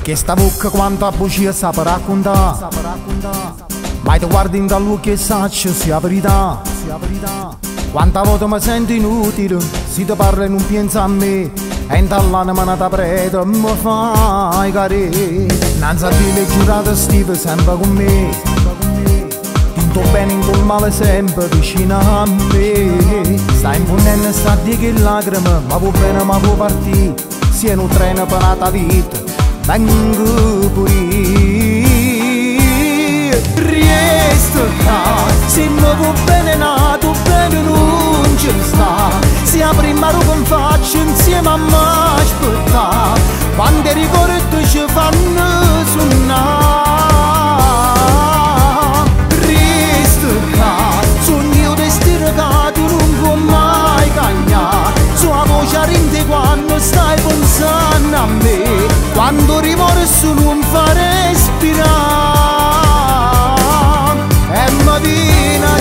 Che sta bocca quanta bugia sa per raccontare, mai ti guardi in dall'occhio e saccio sia verità. Quanta volta mi sento inutile, se ti parlo e non pensa a me, e in dall'anima nata preta mi fai carere. Non sapere giurato stive sempre con me, tinto bene in col male sempre vicino a me. Stai imponendo sta di che lacrime, ma può bene ma può partire, sia in un treno per la vita, vengo pure riesco qua, se mi può bene nato bene non ci sta, sia prima lo che faccio insieme a me aspettare, quando i ricordi ci fanno suonare. Resto qua, sogno destino che tu non puoi mai cagnare, sua voce rende quando stai pensando a me, quando rimorso non fa respirare e mi viene a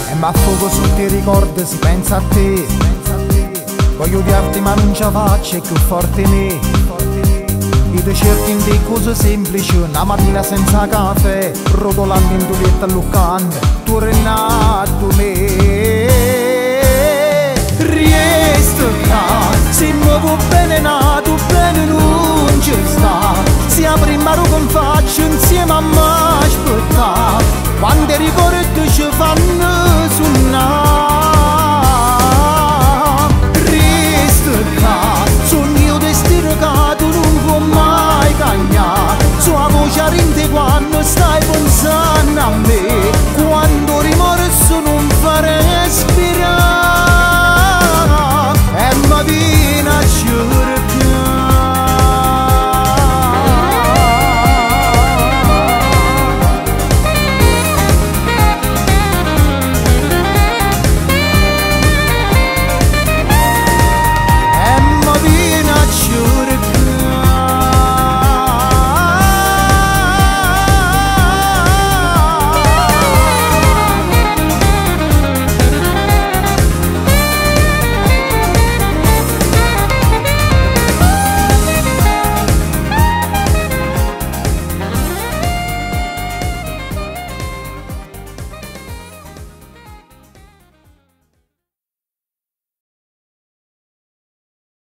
e ma fuoco su ti ricordi si pensa a te, voglio odiarti ma non ce la faccio, è più forte me. Io ti cerco in te cose semplici, una mattina senza caffè, rotolando in tuo letto alluccante, tu renato me.